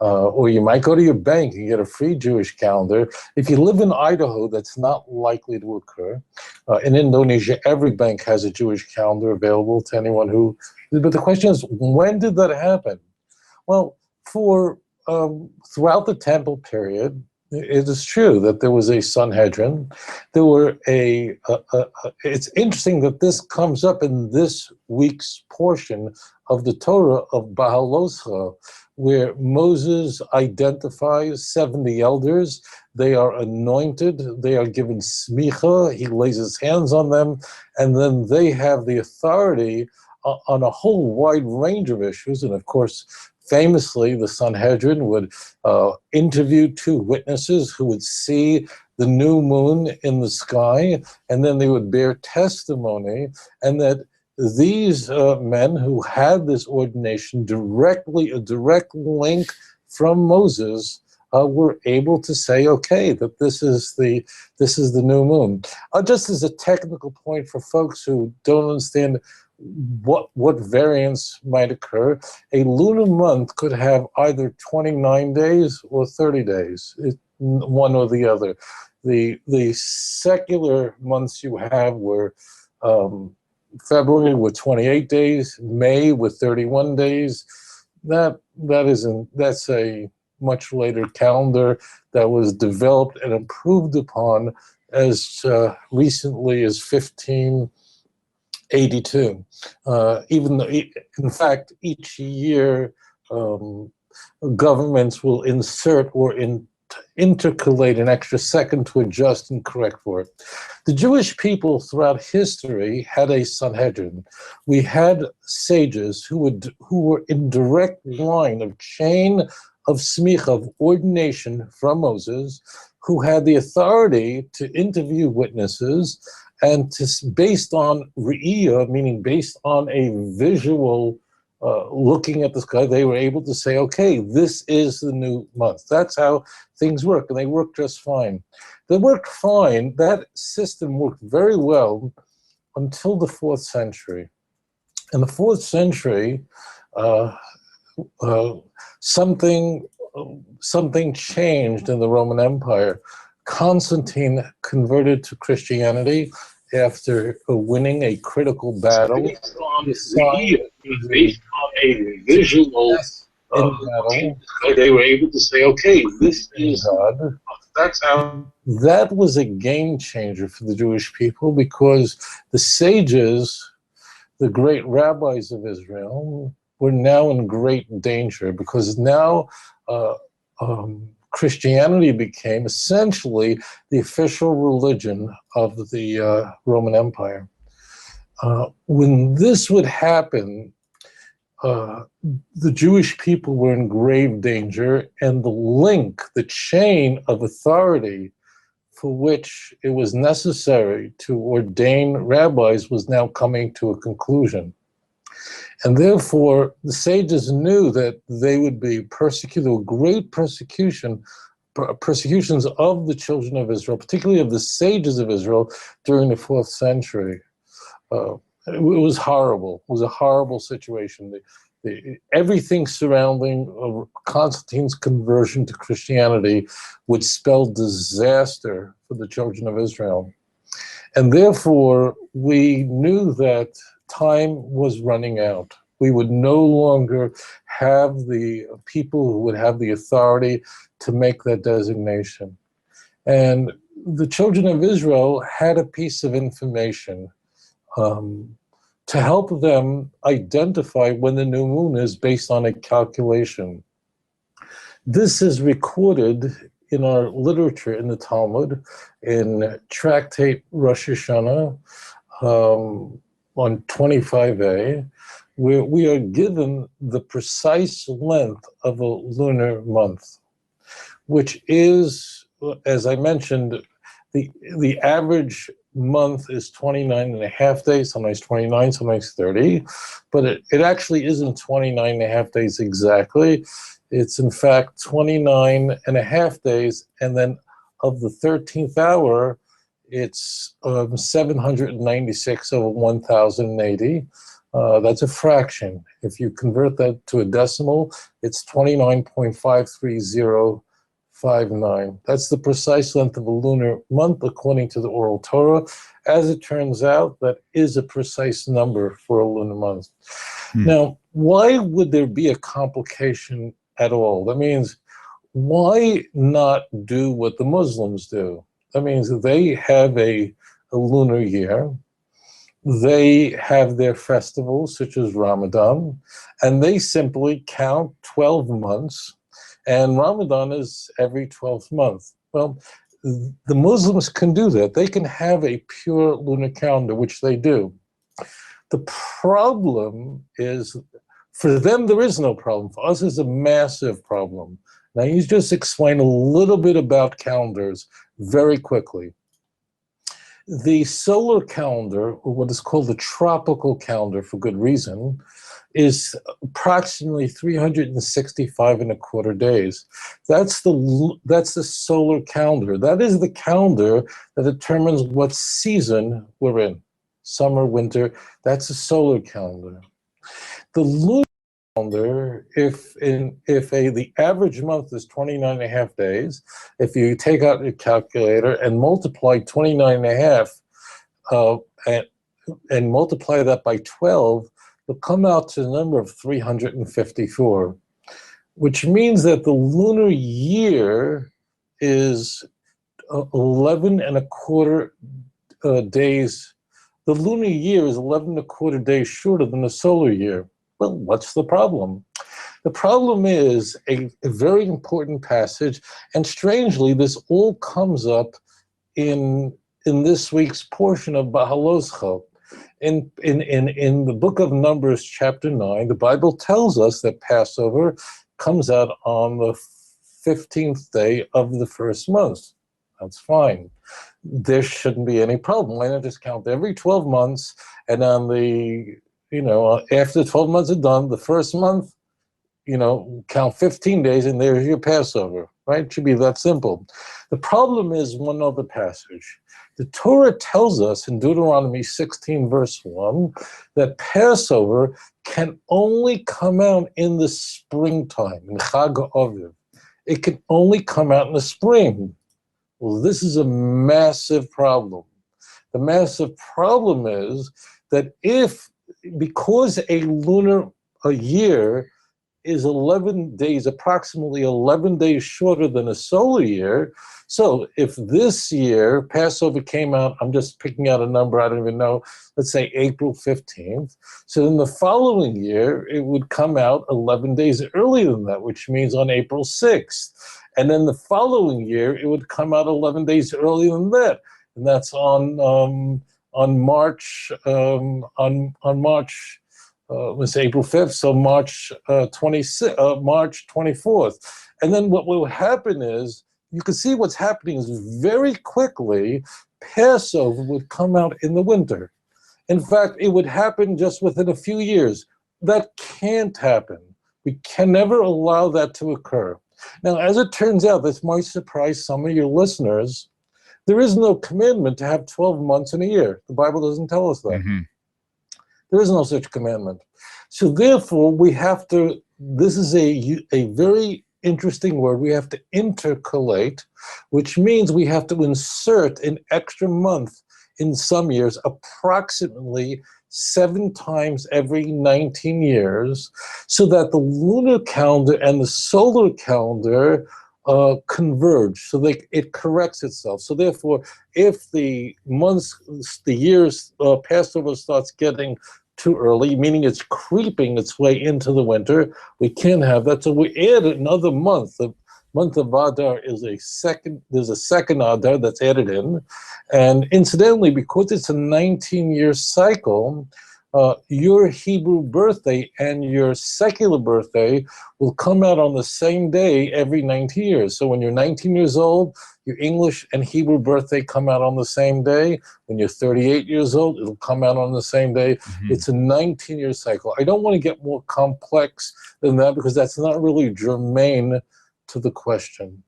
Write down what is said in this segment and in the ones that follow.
Or you might go to your bank and get a free Jewish calendar. If you live in Idaho, that's not likely to occur. In Indonesia, every bank has a Jewish calendar available to anyone who... But the question is, when did that happen? Well, throughout the Temple period, it is true that there was a Sanhedrin. There were it's interesting that this comes up in this week's portion of the Torah of Bahaloscha, where Moses identifies 70 elders. They are anointed. They are given smicha. He lays his hands on them, and then they have the authority on a whole wide range of issues. And of course, famously, the Sanhedrin would interview two witnesses who would see the new moon in the sky, and then they would bear testimony, and that these men who had this ordination a direct link from Moses, were able to say, okay, that this is the new moon. Just as a technical point for folks who don't understand what variance might occur, a lunar month could have either 29 days or 30 days, one or the other. The secular months you have were February with 28 days, May with 31 days. That's a much later calendar that was developed and improved upon as recently as 1582. Even though, in fact, each year governments will insert or intercalate an extra second to adjust and correct for it. The Jewish people throughout history had a Sanhedrin. We had sages who were in direct line of chain of smicha, of ordination from Moses, who had the authority to interview witnesses and based on re'iyah, meaning based on a visual looking at the sky, they were able to say, okay, this is the new month. That's how things work, and they work just fine. They worked fine. That system worked very well until the 4th century. In the 4th century, something changed in the Roman Empire. Constantine converted to Christianity after winning a critical battle. Based on a visual battle, they were able to say, okay, this is God. That's how. That was a game changer for the Jewish people, because the sages, the great rabbis of Israel, were now in great danger, because now Christianity became essentially the official religion of the Roman Empire. When this would happen, the Jewish people were in grave danger, and the chain of authority for which it was necessary to ordain rabbis was now coming to a conclusion. And therefore, the sages knew that they would be persecuted, great persecutions of the children of Israel, particularly of the sages of Israel during the 4th century. It was horrible. It was a horrible situation. Everything surrounding Constantine's conversion to Christianity would spell disaster for the children of Israel. And therefore, we knew that time was running out. We would no longer have the people who would have the authority to make that designation. And the children of Israel had a piece of information to help them identify when the new moon is based on a calculation. This is recorded in our literature in the Talmud, in Tractate Rosh Hashanah, on 25a, where we are given the precise length of a lunar month, which is, as I mentioned, the average month is 29 and a half days, sometimes 29, sometimes 30, but it actually isn't 29 and a half days exactly. It's in fact 29 and a half days, and then of the 13th hour, it's 796 over 1080. That's a fraction. If you convert that to a decimal, it's 29.53059. That's the precise length of a lunar month according to the oral Torah. As it turns out, that is a precise number for a lunar month. Now, why would there be a complication at all? That means, why not do what the Muslims do? That means they have a lunar year. They have their festivals, such as Ramadan, and they simply count 12 months, and Ramadan is every 12th month. Well, the Muslims can do that. They can have a pure lunar calendar, which they do. The problem is, for them, there is no problem. For us, it's a massive problem. Now, you just explain a little bit about calendars very quickly. The solar calendar, or what is called the tropical calendar for good reason, is approximately 365 and a quarter days. That's the solar calendar. That is the calendar that determines what season we're in. Summer, winter, that's a solar calendar. The lunar calendar, if the average month is 29 and a half days, if you take out your calculator and multiply 29 and a half and multiply that by 12, you'll come out to the number of 354, which means that the lunar year is 11 and a quarter days. The lunar year is 11 and a quarter days shorter than the solar year. Well, what's the problem? The problem is a very important passage, and strangely, this all comes up in this week's portion of Bahaloscha. In the book of Numbers, chapter 9, the Bible tells us that Passover comes out on the 15th day of the first month. That's fine. There shouldn't be any problem. Why not just count every 12 months, and on the after 12 months are done, the first month, count 15 days, and there's your Passover, right? It should be that simple. The problem is one other passage. The Torah tells us in Deuteronomy 16, verse 1, that Passover can only come out in the springtime, in Chag HaAviv. It can only come out in the spring. Well, this is a massive problem. The massive problem is that because a lunar year is 11 days, approximately 11 days shorter than a solar year, so if this year Passover came out, I'm just picking out a number, I don't even know, let's say April 15th, so then the following year it would come out 11 days earlier than that, which means on April 6th. And then the following year it would come out 11 days earlier than that, and that's on March, was April 5th, so March 24th. And then what will happen is, you can see what's happening is very quickly, Passover would come out in the winter. In fact, it would happen just within a few years. That can't happen. We can never allow that to occur. Now, as it turns out, this might surprise some of your listeners, there is no commandment to have 12 months in a year. The Bible doesn't tell us that. Mm-hmm. There is no such commandment. So therefore, we have to, this is a very interesting word, we have to intercalate, which means we have to insert an extra month in some years, approximately 7 times every 19 years, so that the lunar calendar and the solar calendar converge, so it corrects itself. So therefore, if the years Passover starts getting too early, meaning it's creeping its way into the winter, we can't have that. So we add another month. The month of Adar is there's a second Adar that's added in. And incidentally, because it's a 19-year cycle, your Hebrew birthday and your secular birthday will come out on the same day every 19 years. So when you're 19 years old, your English and Hebrew birthday come out on the same day. When you're 38 years old, it'll come out on the same day. Mm-hmm. It's a 19-year cycle. I don't want to get more complex than that because that's not really germane to the question.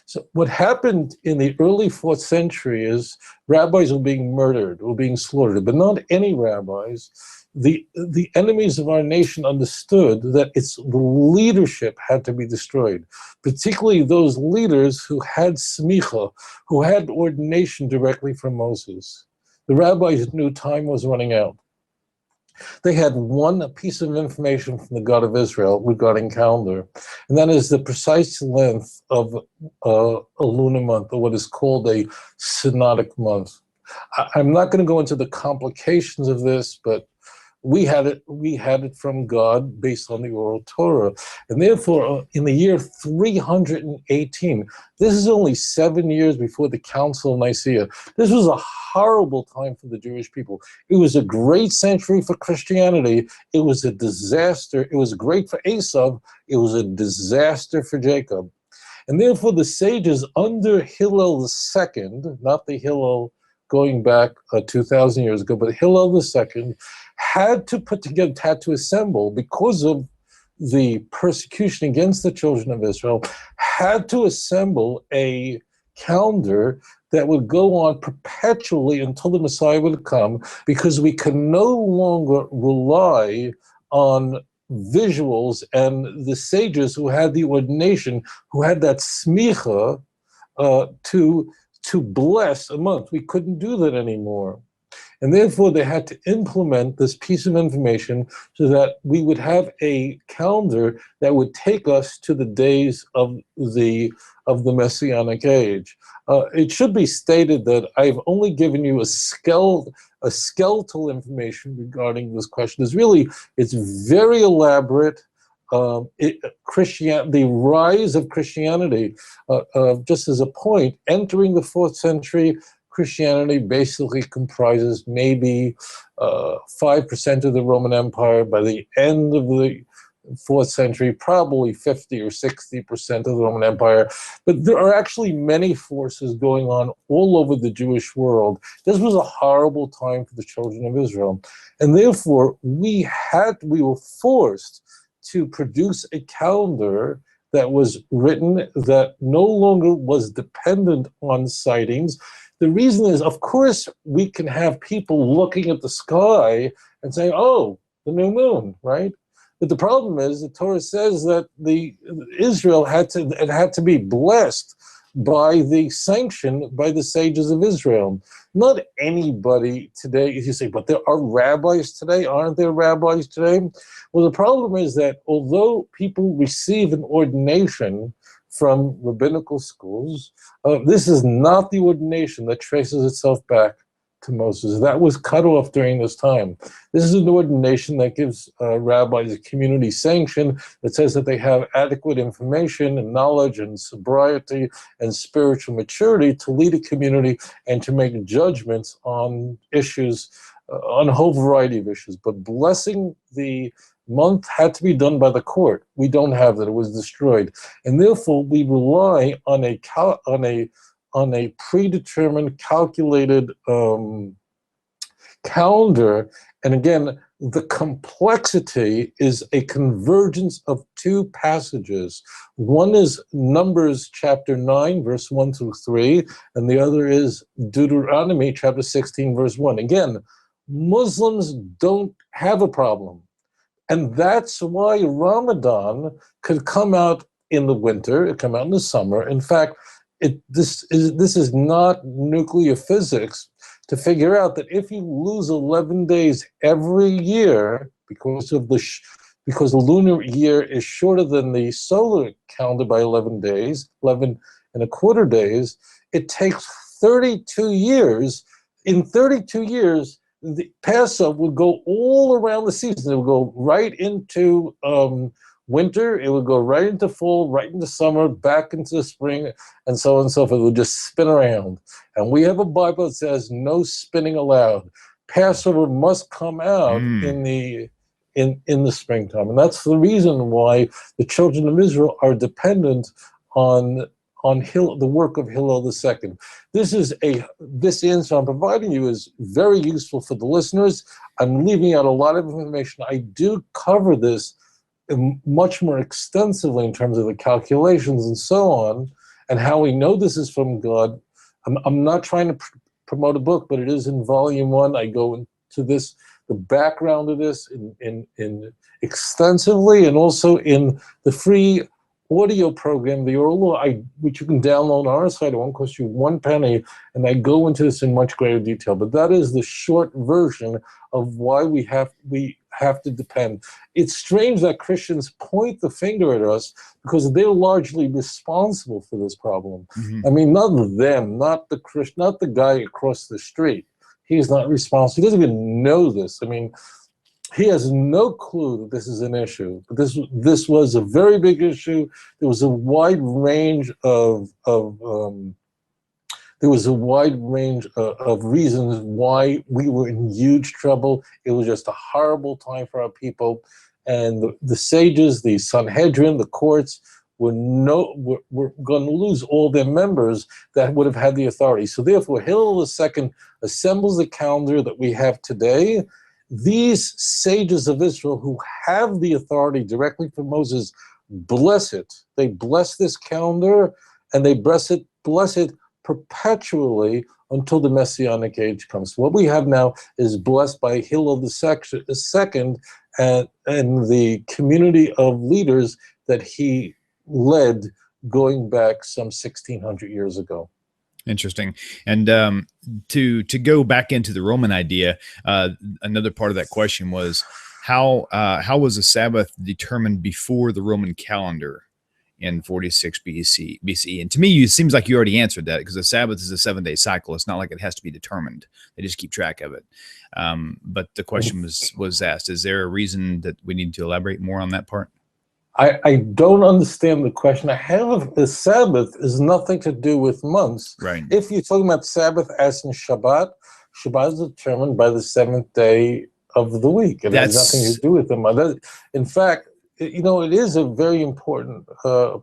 So what happened in the early 4th century is rabbis were being murdered, were being slaughtered, but not any rabbis. The enemies of our nation understood that its leadership had to be destroyed, particularly those leaders who had smicha, who had ordination directly from Moses. The rabbis knew time was running out. They had one piece of information from the God of Israel regarding calendar, and that is the precise length of a lunar month, or what is called a synodic month. I'm not going to go into the complications of this, but we had it from God based on the oral Torah. And therefore, in the year 318, this is only 7 years before the Council of Nicaea. This was a horrible time for the Jewish people. It was a great century for Christianity. It was a disaster. It was great for Esau. It was a disaster for Jacob. And therefore, the sages under Hillel II, not the Hillel going back 2,000 years ago, but Hillel II had to put together, had to assemble, because of the persecution against the children of Israel, had to assemble a calendar that would go on perpetually until the Messiah would come, because we can no longer rely on visuals and the sages who had the ordination, who had that smicha to bless a month. We couldn't do that anymore. And therefore, they had to implement this piece of information so that we would have a calendar that would take us to the days of the Messianic age. It should be stated that I've only given you a skeletal information regarding this question. It's very elaborate. The rise of Christianity, just as a point, entering the 4th century, Christianity basically comprises maybe 5% of the Roman Empire. By the end of the 4th century, probably 50 or 60% of the Roman Empire. But there are actually many forces going on all over the Jewish world. This was a horrible time for the children of Israel. And therefore, we were forced to produce a calendar that was written, that no longer was dependent on sightings. The reason is, of course, we can have people looking at the sky and saying, oh, the new moon, right? But the problem is, the Torah says that Israel had to be blessed by the sanction by the sages of Israel. Not anybody today. You say, but there are rabbis today. Aren't there rabbis today? Well, the problem is that although people receive an ordination from rabbinical schools, this is not the ordination that traces itself back to Moses. That was cut off during this time. This is an ordination that gives rabbis a community sanction that says that they have adequate information and knowledge and sobriety and spiritual maturity to lead a community and to make judgments on issues, on a whole variety of issues. But blessing the month had to be done by the court. We don't have that. It was destroyed. And therefore, we rely on a predetermined, calculated calendar. And again, the complexity is a convergence of two passages. One is Numbers chapter 9, verse 1 through 3, and the other is Deuteronomy chapter 16, verse 1. Again, Muslims don't have a problem. And that's why Ramadan could come out in the winter, it come out in the summer. In fact, this is not nuclear physics to figure out that if you lose 11 days every year because the lunar year is shorter than the solar calendar by 11 days, 11 and a quarter days, it takes 32 years. In 32 years, the Passover would go all around the season. It would go right into winter, it would go right into fall, right into summer, back into the spring, and so on and so forth. It would just spin around. And we have a Bible that says no spinning allowed. Passover must come out in the springtime. And that's the reason why the children of Israel are dependent on the work of Hillel II. This answer I'm providing you is very useful for the listeners. I'm leaving out a lot of information. I do cover this much more extensively in terms of the calculations and so on. And how we know this is from God, I'm not trying to promote a book, but it is in volume 1. I go into this, the background of this in extensively, and also in the free audio program, the oral law, which you can download on our site. It won't cost you 1 penny, and I go into this in much greater detail. But that is the short version of why we have to depend. It's strange that Christians point the finger at us because they're largely responsible for this problem. I mean, not them, not the Christian, not the guy across the street. He's not responsible. He doesn't even know this. I mean, he has no clue that this is an issue. But this was a very big issue. There was a wide range of reasons why we were in huge trouble. It was just a horrible time for our people, and the sages, the Sanhedrin, the courts were going to lose all their members that would have had the authority. So therefore, Hillel II assembles the calendar that we have today. These sages of Israel who have the authority directly from Moses bless it. They bless this calendar, and they bless it perpetually until the Messianic age comes. What we have now is blessed by Hillel II and the community of leaders that he led going back some 1,600 years ago. Interesting. And to go back into the Roman idea, another part of that question was how was the Sabbath determined before the Roman calendar in 46 BCE? And to me, it seems like you already answered that, because the Sabbath is a 7-day cycle. It's not like it has to be determined. They just keep track of it. But the question was asked, is there a reason that we need to elaborate more on that part? I don't understand the question. The Sabbath is nothing to do with months. Right. If you're talking about Sabbath as in Shabbat, Shabbat is determined by the 7th day of the week. It has nothing to do with the month. In fact, you know, it is a very important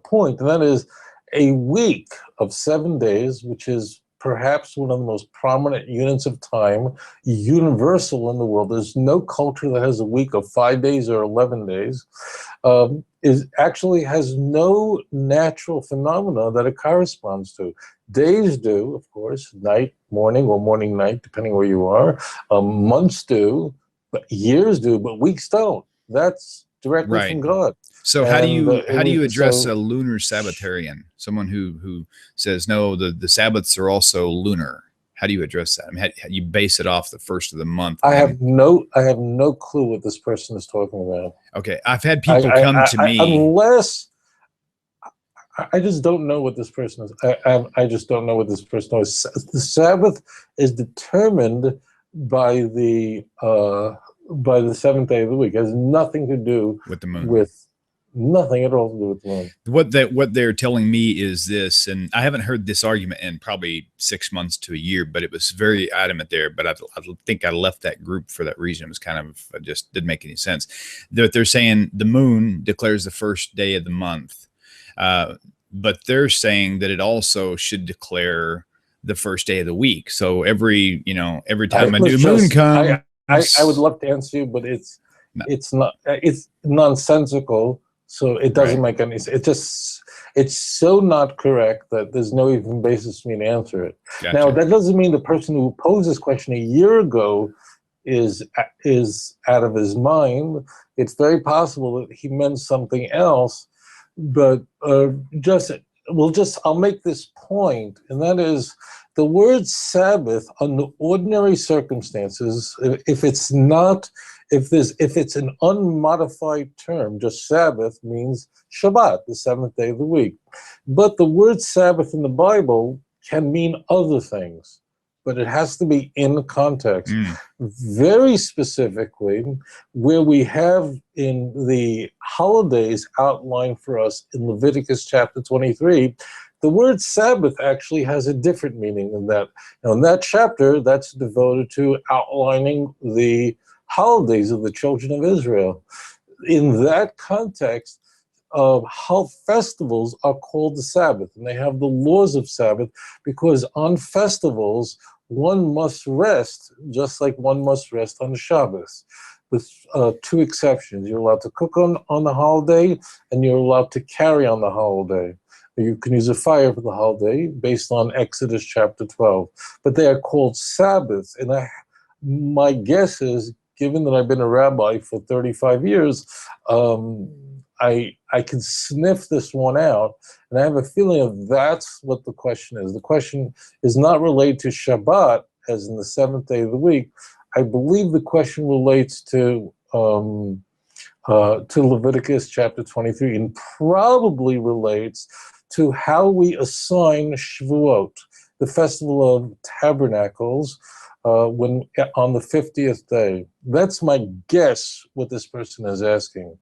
point, and that is a week of 7 days, which is perhaps one of the most prominent units of time, universal in the world. There's no culture that has a week of 5 days or 11 days. Actually has no natural phenomena that it corresponds to. Days do, of course, night, morning, or morning, night, depending where you are. Months do, but years do, but weeks don't. That's directly from God. So how do you address a lunar Sabbatarian, someone who says no, the Sabbaths are also lunar? How do you address that? I mean, how you base it off the first of the month? I have no clue what this person is talking about. Okay, I've had people come to me unless I just don't know what this person is. I just don't know what this person is. The Sabbath is determined by the 7th day of the week. It has nothing to do with the moon. Nothing at all to do with the moon. What they're telling me is this, and I haven't heard this argument in probably 6 months to a year, but it was very adamant there. But I think I left that group for that reason. It was kind of just didn't make any sense. They're saying the moon declares the first day of the month, but they're saying that it also should declare the first day of the week. So every time a new moon comes, I would love to answer you, but it's nonsensical. So it doesn't make any sense. It's so not correct that there's no even basis for me to answer it. Gotcha. Now, that doesn't mean the person who posed this question a year ago is out of his mind. It's very possible that he meant something else, but I'll make this point, and that is the word Sabbath under ordinary circumstances, if it's an unmodified term, just Sabbath means Shabbat, the 7th day of the week. But the word Sabbath in the Bible can mean other things, but it has to be in context. Very specifically, where we have in the holidays outlined for us in Leviticus chapter 23, the word Sabbath actually has a different meaning than that. Now, in that chapter, that's devoted to outlining the holidays of the children of Israel. In that context, how festivals are called the Sabbath, and they have the laws of Sabbath, because on festivals, one must rest, just like one must rest on the Shabbos. with two exceptions. You're allowed to cook on the holiday, and you're allowed to carry on the holiday. You can use a fire for the holiday based on Exodus chapter 12. But they are called Sabbaths. And my guess is, given that I've been a rabbi for 35 years, I can sniff this one out. And I have a feeling of that's what the question is. The question is not related to Shabbat, as in the seventh day of the week. I believe the question relates to Leviticus chapter 23, and probably relates to how we assign Shavuot, the festival of tabernacles, when on the 50th day. That's my guess what this person is asking.